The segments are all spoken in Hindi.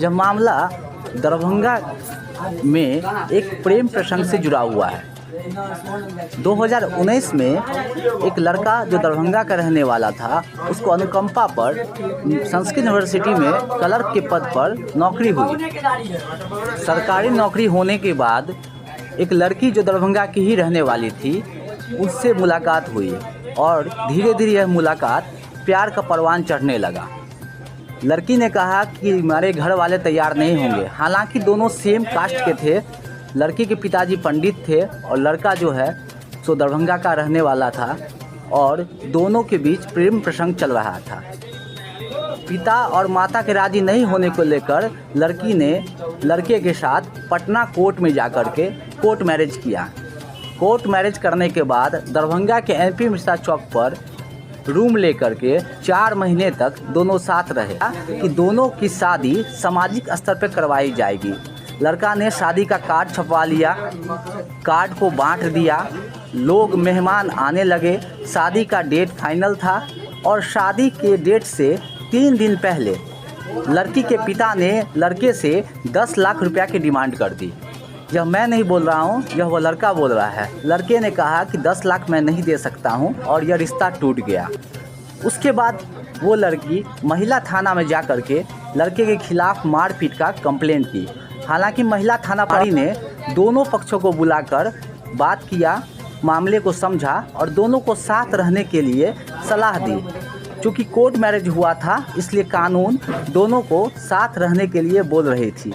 यह मामला दरभंगा में एक प्रेम प्रसंग से जुड़ा हुआ है। 2019 में एक लड़का जो दरभंगा का रहने वाला था, उसको अनुकंपा पर संस्कृत यूनिवर्सिटी में क्लर्क के पद पर नौकरी हुई। सरकारी नौकरी होने के बाद एक लड़की जो दरभंगा की ही रहने वाली थी, उससे मुलाकात हुई और धीरे धीरे यह मुलाकात प्यार का परवान चढ़ने लगा। लड़की ने कहा कि हमारे घर वाले तैयार नहीं होंगे। हालांकि दोनों सेम कास्ट के थे। लड़की के पिताजी पंडित थे और लड़का जो है सो दरभंगा का रहने वाला था और दोनों के बीच प्रेम प्रसंग चल रहा था। पिता और माता के राजी नहीं होने को लेकर लड़की ने लड़के के साथ पटना कोर्ट में जाकर के कोर्ट मैरिज किया। कोर्ट मैरिज करने के बाद दरभंगा के एमपी मिश्रा चौक पर रूम लेकर के 4 महीने तक दोनों साथ रहे कि दोनों की शादी सामाजिक स्तर पर करवाई जाएगी। लड़का ने शादी का कार्ड छपवा लिया, कार्ड को बांट दिया, लोग मेहमान आने लगे। शादी का डेट फाइनल था और शादी के डेट से 3 दिन पहले लड़की के पिता ने लड़के से 10 लाख रुपया की डिमांड कर दी। यह मैं नहीं बोल रहा हूँ, यह वो लड़का बोल रहा है। लड़के ने कहा कि 10 लाख मैं नहीं दे सकता हूँ और यह रिश्ता टूट गया। उसके बाद वो लड़की महिला थाना में जा कर के लड़के के खिलाफ मारपीट का कंप्लेंट की। हालांकि महिला थाना प्रभारी ने दोनों पक्षों को बुलाकर बात किया, मामले को समझा और दोनों को साथ रहने के लिए सलाह दी। चूँकि कोर्ट मैरिज हुआ था, इसलिए कानून दोनों को साथ रहने के लिए बोल रही थी।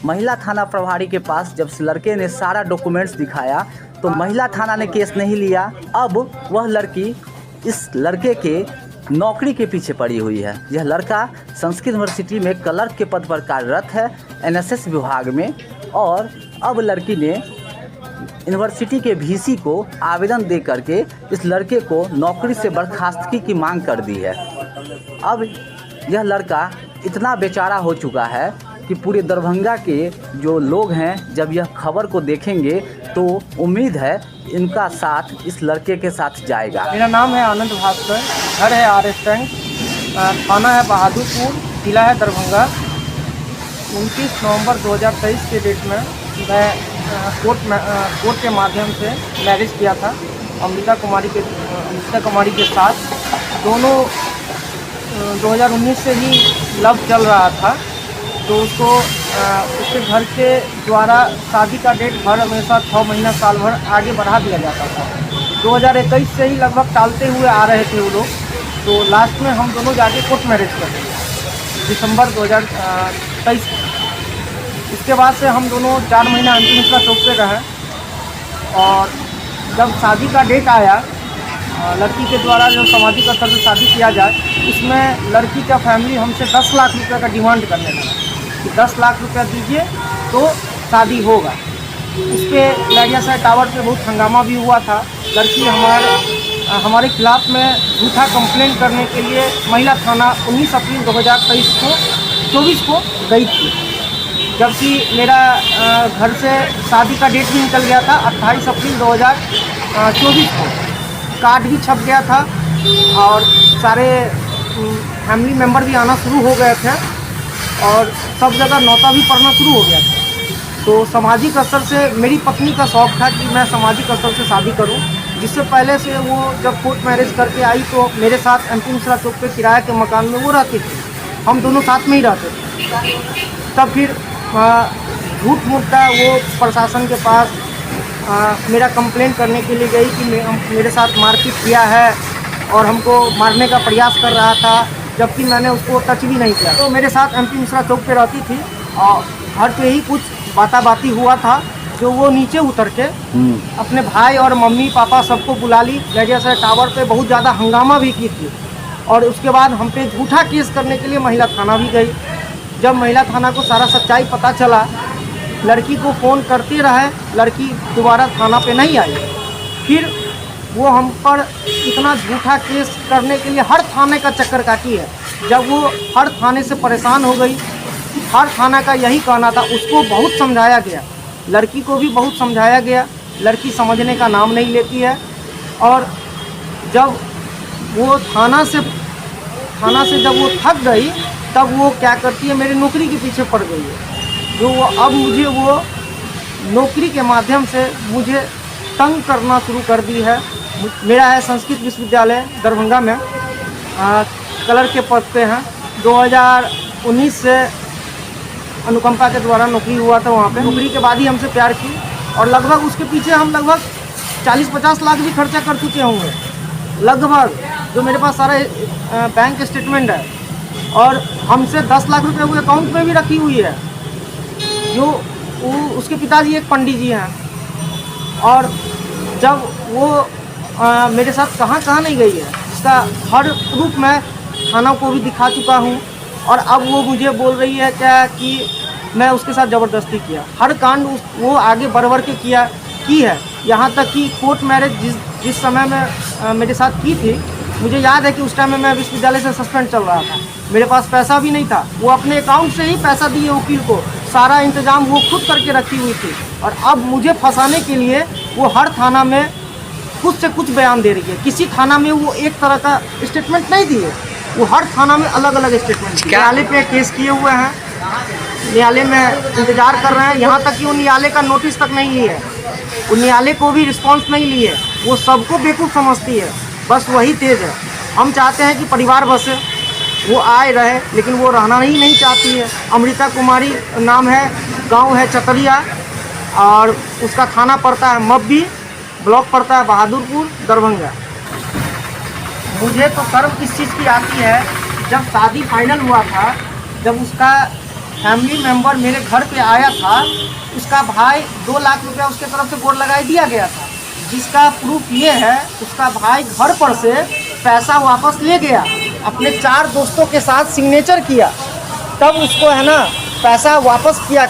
महिला थाना प्रभारी के पास जब लड़के ने सारा डॉक्यूमेंट्स दिखाया तो महिला थाना ने केस नहीं लिया। अब वह लड़की इस लड़के के नौकरी के पीछे पड़ी हुई है। यह लड़का संस्कृत यूनिवर्सिटी में क्लर्क के पद पर कार्यरत है, एनएसएस विभाग में। और अब लड़की ने यूनिवर्सिटी के वीसी को आवेदन दे करके इस लड़के को नौकरी से बर्खास्तगी की मांग कर दी है। अब यह लड़का इतना बेचारा हो चुका है कि पूरे दरभंगा के जो लोग हैं जब यह खबर को देखेंगे तो उम्मीद है इनका साथ इस लड़के के साथ जाएगा। मेरा नाम है आनंद भास्कर, घर है RS टैंक, थाना है बहादुरपुर, जिला है दरभंगा। 29 नवंबर 2023 के डेट में मैं कोर्ट के माध्यम से मैरिज किया था अमृता कुमारी के साथ। दोनों 2019 से ही लव चल रहा था, तो उसके घर के द्वारा शादी का डेट हर हमेशा 6 महीना साल भर आगे बढ़ा दिया जाता था। 2021 से ही लगभग टालते हुए आ रहे थे वो लोग। तो लास्ट में हम दोनों जाके कोर्ट मैरिज कर दिए दिसंबर 2023। इसके बाद से हम दोनों 4 महीना एमपी मिश्रा चौक पे रहे और जब शादी का डेट आया, लड़की के द्वारा जो सामाजिक स्तर से शादी किया जाए, इसमें लड़की का फैमिली हमसे 10 लाख रुपये का डिमांड करने लगा कि 10 लाख रुपया दीजिए तो शादी होगा। इस पर लहरियासराय टावर पे बहुत हंगामा भी हुआ था। लड़की हमारे खिलाफ में झूठा कंप्लेंट करने के लिए महिला थाना 19 अप्रैल 2024 को गई थी, जबकि मेरा घर से शादी का डेट भी निकल गया था 28 अप्रैल 2024 को। कार्ड भी छप गया था और सारे फैमिली मेम्बर भी आना शुरू हो गए थे और सब जगह नौता भी पड़ना शुरू हो गया था। तो सामाजिक स्तर से मेरी पत्नी का शौक़ था कि मैं सामाजिक स्तर से शादी करूं। जिससे पहले से वो जब कोर्ट मैरिज करके आई तो मेरे साथ एमपी मिश्रा चौक पे किराए के मकान में वो रहती थी, हम दोनों साथ में ही रहते थे। तब फिर झूठ मूठ का वो प्रशासन के पास मेरा कंप्लेंट करने के लिए गई कि मेरे साथ मारपीट किया है और हमको मारने का प्रयास कर रहा था, जबकि मैंने उसको टच भी नहीं किया। तो मेरे साथ एमपी मिश्रा चौक पे रहती थी और घर पे ही कुछ बाती हुआ था, जो वो नीचे उतर के अपने भाई और मम्मी पापा सबको बुला ली। लहरियासराय टावर पे बहुत ज़्यादा हंगामा भी की थी और उसके बाद हम पे झूठा केस करने के लिए महिला थाना भी गई। जब महिला थाना को सारा सच्चाई पता चला, लड़की को फ़ोन करते रहे, लड़की दोबारा थाना पे नहीं आई। फिर वो हम पर इतना झूठा केस करने के लिए हर थाने का चक्कर काटी है। जब वो हर थाने से परेशान हो गई, हर थाना का यही कहना था, उसको बहुत समझाया गया, लड़की को भी बहुत समझाया गया, लड़की समझने का नाम नहीं लेती है। और जब वो थाना से थाना से जब वो थक गई तब वो क्या करती है, मेरी नौकरी के पीछे पड़ गई है। जो वो अब मुझे वो नौकरी के माध्यम से मुझे तंग करना शुरू कर दी है। मेरा है संस्कृत विश्वविद्यालय दरभंगा में, कलर के पद पे हैं। 2019 से अनुकंपा के द्वारा नौकरी हुआ था वहाँ पे। नौकरी के बाद ही हमसे प्यार की और लगभग उसके पीछे हम लगभग 40-50 लाख भी खर्चा कर चुके होंगे लगभग। जो मेरे पास सारा बैंक स्टेटमेंट है और हमसे 10 लाख रुपए वो अकाउंट में भी रखी हुई है। जो उसके पिताजी एक पंडित जी हैं और जब वो मेरे साथ कहाँ नहीं गई है, इसका हर प्रूफ मैं थाना को भी दिखा चुका हूँ। और अब वो मुझे बोल रही है क्या कि मैं उसके साथ ज़बरदस्ती किया। हर कांड वो आगे बढ़ के की है। यहाँ तक कि कोर्ट मैरिज जिस समय में मेरे साथ की थी, मुझे याद है कि उस टाइम में मैं विश्वविद्यालय से सस्पेंड चल रहा था, मेरे पास पैसा भी नहीं था। वो अपने अकाउंट से ही पैसा दिए वकील को, सारा इंतजाम वो खुद करके रखी हुई थी। और अब मुझे फंसाने के लिए वो हर थाना में कुछ से कुछ बयान दे रही है। किसी थाना में वो एक तरह का स्टेटमेंट नहीं दिए, वो हर थाना में अलग अलग स्टेटमेंट। न्यायालय पे केस किए हुए हैं, न्यायालय में इंतजार कर रहे हैं। यहाँ तक कि वो न्यायालय का नोटिस तक नहीं लिए, वो न्यायालय को भी रिस्पॉन्स नहीं लिए। वो सबको बेवकूफ़ समझती है, बस वही तेज़ है। हम चाहते हैं कि परिवार बसे, वो आए रहे, लेकिन वो रहना ही नहीं चाहती है। अमृता कुमारी नाम है, गांव है चतरिया और उसका थाना पड़ता है मब्बी, ब्लॉक पड़ता है बहादुरपुर, दरभंगा। मुझे तो शर्म किस चीज़ की आती है, जब शादी फाइनल हुआ था, जब उसका फैमिली मेम्बर मेरे घर पे आया था, उसका भाई 2 लाख रुपया उसके तरफ से बोर्ड लगाए दिया गया था, जिसका प्रूफ ये है उसका भाई घर पर से पैसा वापस ले गया, अपने 4 दोस्तों के साथ सिग्नेचर किया, तब उसको है ना पैसा वापस किया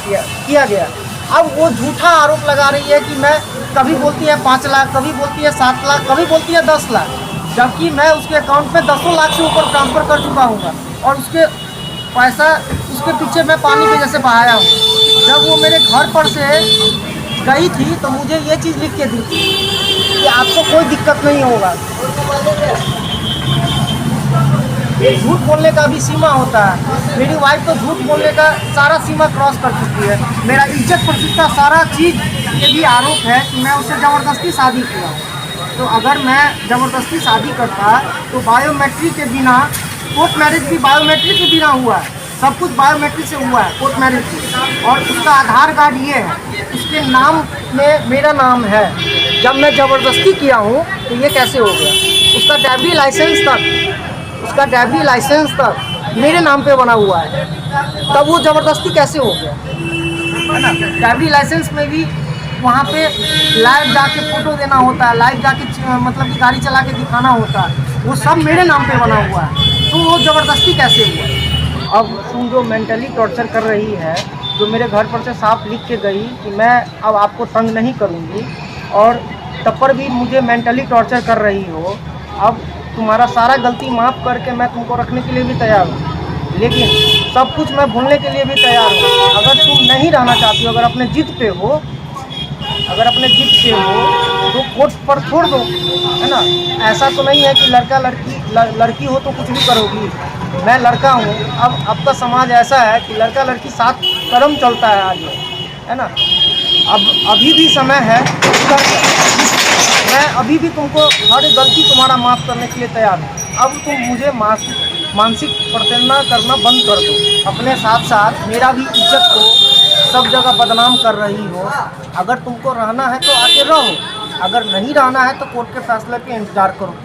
गया। अब वो झूठा आरोप लगा रही है कि मैं, कभी बोलती है 5 लाख, कभी बोलती है 7 लाख, कभी बोलती है 10 लाख, जबकि मैं उसके अकाउंट में 10 लाख से ऊपर ट्रांसफ़र कर चुका हूँ और उसके पैसा उसके पीछे मैं पानी पे जैसे बहाया हूँ। जब वो मेरे घर पर से गई थी तो मुझे ये चीज़ लिख के दी थी कि आपको कोई दिक्कत नहीं होगा। झूठ बोलने का भी सीमा होता है। मेरी वाइफ तो झूठ बोलने का सारा सीमा क्रॉस कर चुकी है। मेरा इज्जत प्रतिष्ठा सारा चीज़, ये भी आरोप है कि मैं उससे ज़बरदस्ती शादी किया। तो अगर मैं ज़बरदस्ती शादी करता तो बायोमेट्रिक के बिना, कोर्ट मैरिज भी बायोमेट्रिक के बिना हुआ है, सब कुछ बायोमेट्रिक से हुआ है कोर्ट मैरिज की। और उसका आधार कार्ड ये है, उसके नाम में मेरा नाम है। जब मैं ज़बरदस्ती किया हूँ तो ये कैसे हो गया? उसका ड्राइवरी लाइसेंस तक मेरे नाम पे बना हुआ है, तब वो ज़बरदस्ती कैसे हो गया, है ना? ड्राइवरी लाइसेंस में भी वहाँ पे लाइव जाके फ़ोटो देना होता है, लाइव जाके मतलब कि गाड़ी चला के दिखाना होता है, वो सब मेरे नाम पे बना हुआ है, तो वो ज़बरदस्ती कैसे हुआ? अब तुम जो मेंटली टॉर्चर कर रही है, जो मेरे घर पर से साफ लिख के गई कि मैं अब आपको तंग नहीं करूँगी, और तब पर भी मुझे मेंटली टॉर्चर कर रही हो। अब तुम्हारा सारा गलती माफ़ करके मैं तुमको रखने के लिए भी तैयार हूँ, लेकिन सब कुछ मैं भूलने के लिए भी तैयार हूँ। अगर तुम नहीं रहना चाहती हो, अगर अपने जिद पे हो, तो कोर्ट पर छोड़ दो, है ना? ऐसा तो नहीं है कि लड़की हो तो कुछ भी करोगी। मैं लड़का हूँ। अब का समाज ऐसा है कि लड़का लड़की साथ कदम चलता है आगे, है ना? अब अभी भी समय है, मैं अभी भी तुमको हर गलती तुम्हारा माफ़ करने के लिए तैयार हूँ। अब तुम मुझे मानसिक प्रताड़ना करना बंद कर दो। अपने साथ साथ मेरा भी इज्जत को सब जगह बदनाम कर रही हो। अगर तुमको रहना है तो आके रहो, अगर नहीं रहना है तो कोर्ट के फैसले पे इंतज़ार करो।